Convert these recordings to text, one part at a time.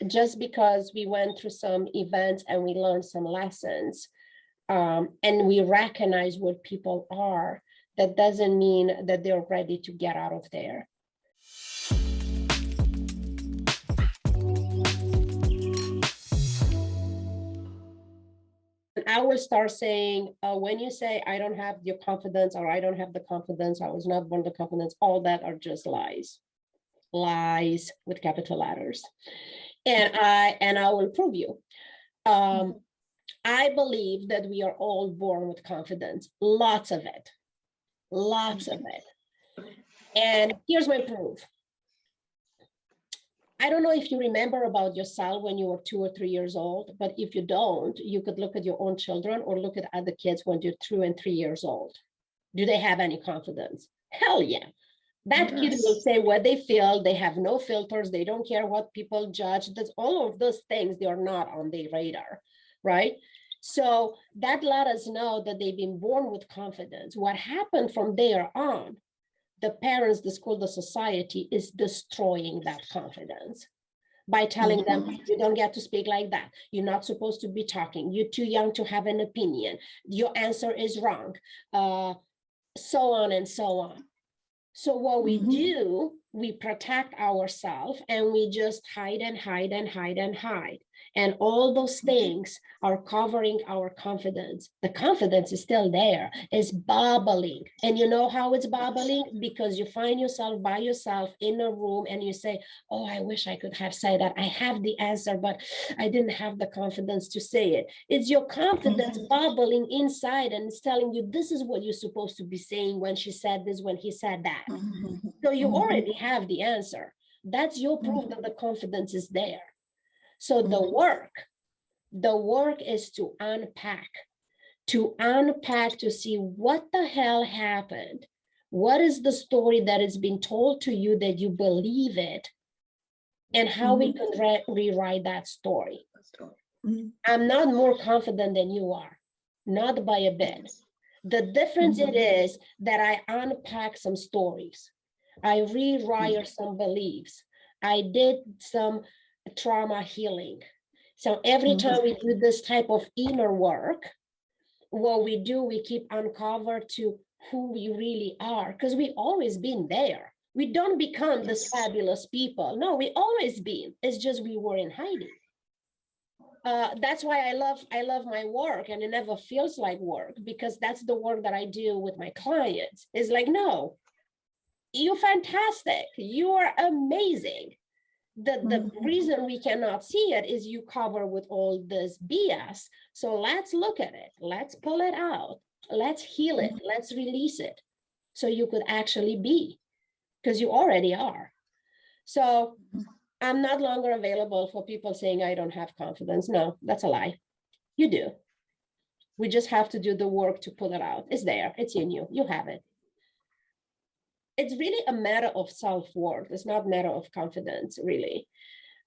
just because we went through some events and we learned some lessons, and we recognize what people are, that doesn't mean that they're ready to get out of there. I will start saying, when you say, I don't have your confidence, or I don't have the confidence, I was not born the confidence, all that are just lies. Lies with capital letters. And I will prove you. I believe that we are all born with confidence, lots of it. And here's my proof. I don't know if you remember about yourself when you were 2 or 3 years old, but if you don't, you could look at your own children or look at other kids when you're 2 and 3 years old. Do they have any confidence? Hell yeah. That kid will say what they feel. They have no filters. They don't care what people judge. That's all of those things. They are not on their radar, right? So that let us know that they've been born with confidence. What happened from there on, the parents, the school, the society is destroying that confidence by telling them, you don't get to speak like that. You're not supposed to be talking. You're too young to have an opinion. Your answer is wrong. So on and so on. So what we do, we protect ourselves and we just hide and hide and hide and hide. And all those things are covering our confidence. The confidence is still there. It's bubbling. And you know how it's bubbling? Because you find yourself by yourself in a room and you say, oh, I wish I could have said that. I have the answer, but I didn't have the confidence to say it. It's your confidence bubbling inside and it's telling you, this is what you're supposed to be saying when she said this, when he said that. So you already have the answer. That's your proof that the confidence is there. So the work is to unpack to see what the hell happened. What is the story that is being told to you that you believe it, and how we can rewrite that story. I'm not more confident than you are, not by a bit. The difference it is that I unpack some stories. I rewire some beliefs. I did some trauma healing. So every time we do this type of inner work, what we do, we keep uncovered to who we really are, because we always been there. We don't become this fabulous people. No, we always been. It's just we were in hiding. That's why I love my work, and it never feels like work, because that's the work that I do with my clients. It's like, no, you're fantastic. You are amazing. The reason we cannot see it is you cover with all this BS. So let's look at it. Let's pull it out. Let's heal it. Let's release it. So you could actually be, because you already are. So I'm not longer available for people saying I don't have confidence. No, that's a lie. You do. We just have to do the work to pull it out. It's there. It's in you. You have it. It's really a matter of self-worth. It's not a matter of confidence, really.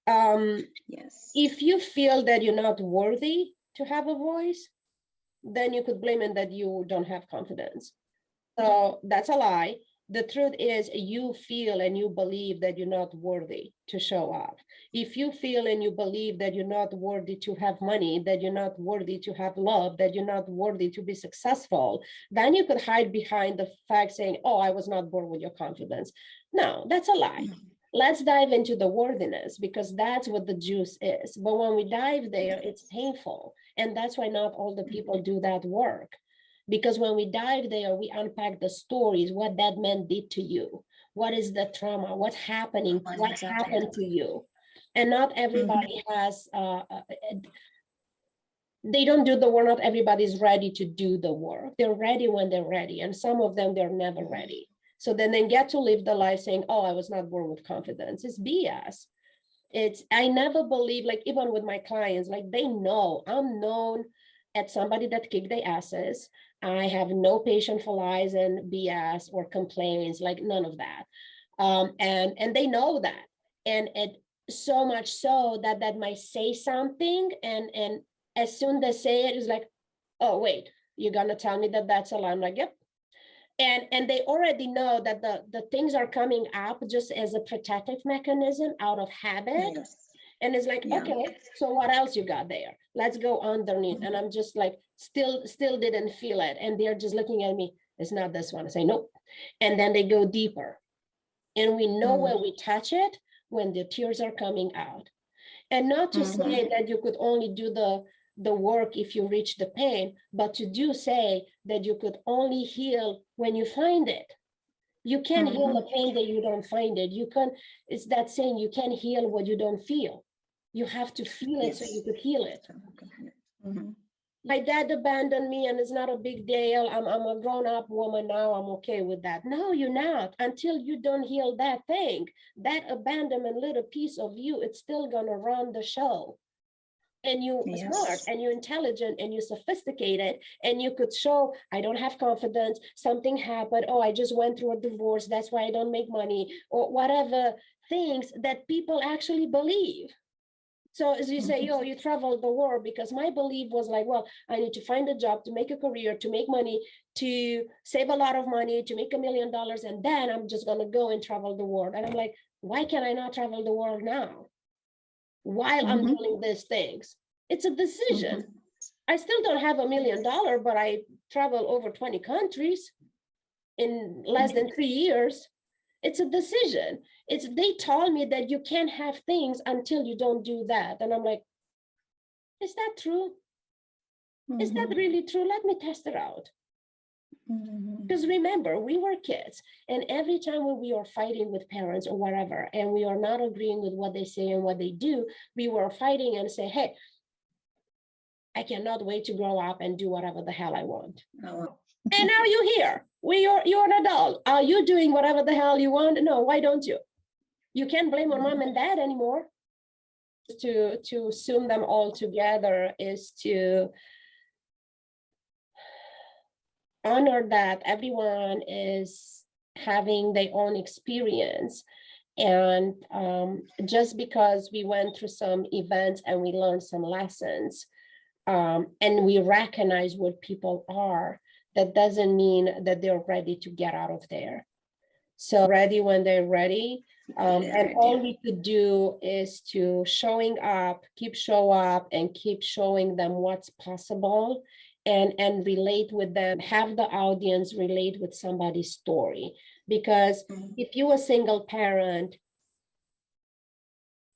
If you feel that you're not worthy to have a voice, then you could blame it that you don't have confidence. So that's a lie. The truth is, you feel and you believe that you're not worthy to show up. If you feel and you believe that you're not worthy to have money, that you're not worthy to have love, that you're not worthy to be successful, then you could hide behind the fact saying, oh, I was not born with your confidence. No, that's a lie. Let's dive into the worthiness, because that's what the juice is. But when we dive there, it's painful. And that's why not all the people do that work. Because when we dive there, we unpack the stories, what that man did to you. What is the trauma? What's happening? What happened to you? And not everybody has, they don't do the work. Not everybody's ready to do the work. They're ready when they're ready. And some of them, they're never ready. So then they get to live the life saying, oh, I was not born with confidence. It's BS. I never believe, like even with my clients, like they know I'm known as somebody that kicked their asses. I have no patience for lies and BS or complaints, like none of that. And they know that. And it so much so that might say something. And as soon as they say it, it's like, oh, wait, you're going to tell me that that's a lie? I'm like, yep. And they already know that the things are coming up just as a protective mechanism out of habit. And it's like, Yeah. okay, so what else you got there? Let's go underneath. And I'm just like, still didn't feel it. And they're just looking at me, it's not this one. I say, nope. And then they go deeper. And we know where we touch it when the tears are coming out. And not to say that you could only do the work if you reach the pain, but to do say that you could only heal when you find it. You can't heal the pain that you don't find it. You can, it's that saying, you can't heal what you don't feel. You have to feel it so you could heal it. My dad abandoned me and it's not a big deal. I'm a grown-up woman now. I'm okay with that. No, you're not. Until you don't heal that thing, that abandonment little piece of you, it's still gonna run the show. And you're smart and you're intelligent and you're sophisticated and you could show, I don't have confidence, something happened, oh, I just went through a divorce, that's why I don't make money, or whatever things that people actually believe. So as you say, yo, you traveled the world, because my belief was like, well, I need to find a job, to make a career, to make money, to save a lot of money, to make $1 million, and then I'm just gonna go and travel the world. And I'm like, why can I not travel the world now? While I'm doing these things. It's a decision. I still don't have $1 million, but I travel over 20 countries in less than 3 years. It's a decision. They told me that you can't have things until you don't do that. And I'm like, is that true? Is that really true? Let me test it out. Because remember, we were kids, and every time when we are fighting with parents or whatever, and we are not agreeing with what they say and what they do, we were fighting and say, hey, I cannot wait to grow up and do whatever the hell I want. And now you're here. You're an adult. Are you doing whatever the hell you want? No, why don't you? You can't blame on mom and dad anymore. To assume them all together is to honor that everyone is having their own experience. And just because we went through some events and we learned some lessons, and we recognize what people are, that doesn't mean that they're ready to get out of there. So ready when they're ready. And all we could do is to keep show up and keep showing them what's possible, and relate with them, have the audience relate with somebody's story. Because if you're a single parent,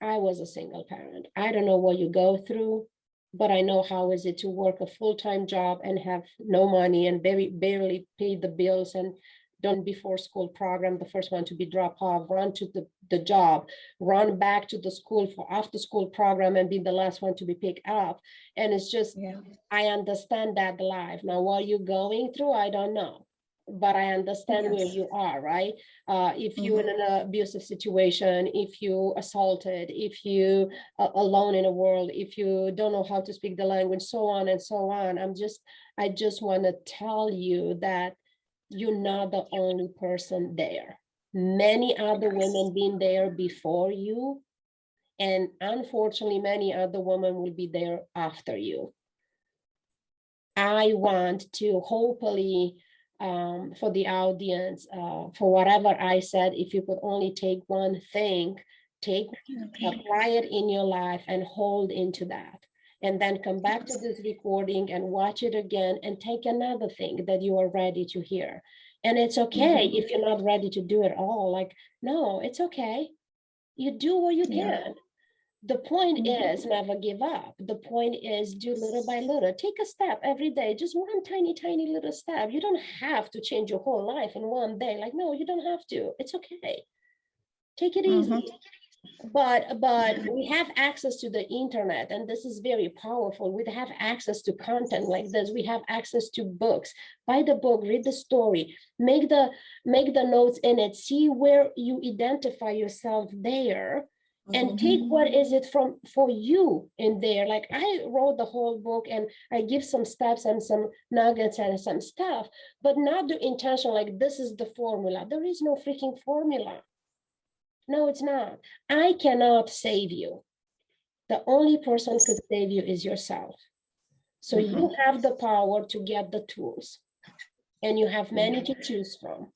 I was a single parent. I don't know what you go through, but I know how is it to work a full-time job and have no money and barely pay the bills, and done before school program, the first one to be dropped off, run to the job, run back to the school for after school program, and be the last one to be picked up. And it's just, I understand that life. Now, what you're going through, I don't know, but I understand where you are, right? If you're in an abusive situation, if you assaulted, if you alone in a world, if you don't know how to speak the language, so on and so on. I just want to tell you that you're not the only person there. Many other women been there before you, and unfortunately, many other women will be there after you. I want to hopefully, for the audience, for whatever I said, if you could only take one thing, apply it in your life and hold into that. And then come back to this recording and watch it again and take another thing that you are ready to hear. And it's okay if you're not ready to do it all. Like, no, it's okay. You do what you can. The point is never give up. The point is do little by little. Take a step every day, just one tiny, tiny little step. You don't have to change your whole life in one day. Like, no, you don't have to. It's okay. Take it easy. But we have access to the internet, and this is very powerful. We have access to content like this. We have access to books. Buy the book, read the story, make the notes in it, see where you identify yourself there, and take what is it for you in there. Like, I wrote the whole book and I give some steps and some nuggets and some stuff, but not the intention like this is the formula. There is no freaking formula. No, it's not. I cannot save you. The only person who could save you is yourself. So you have the power to get the tools, and you have many to choose from.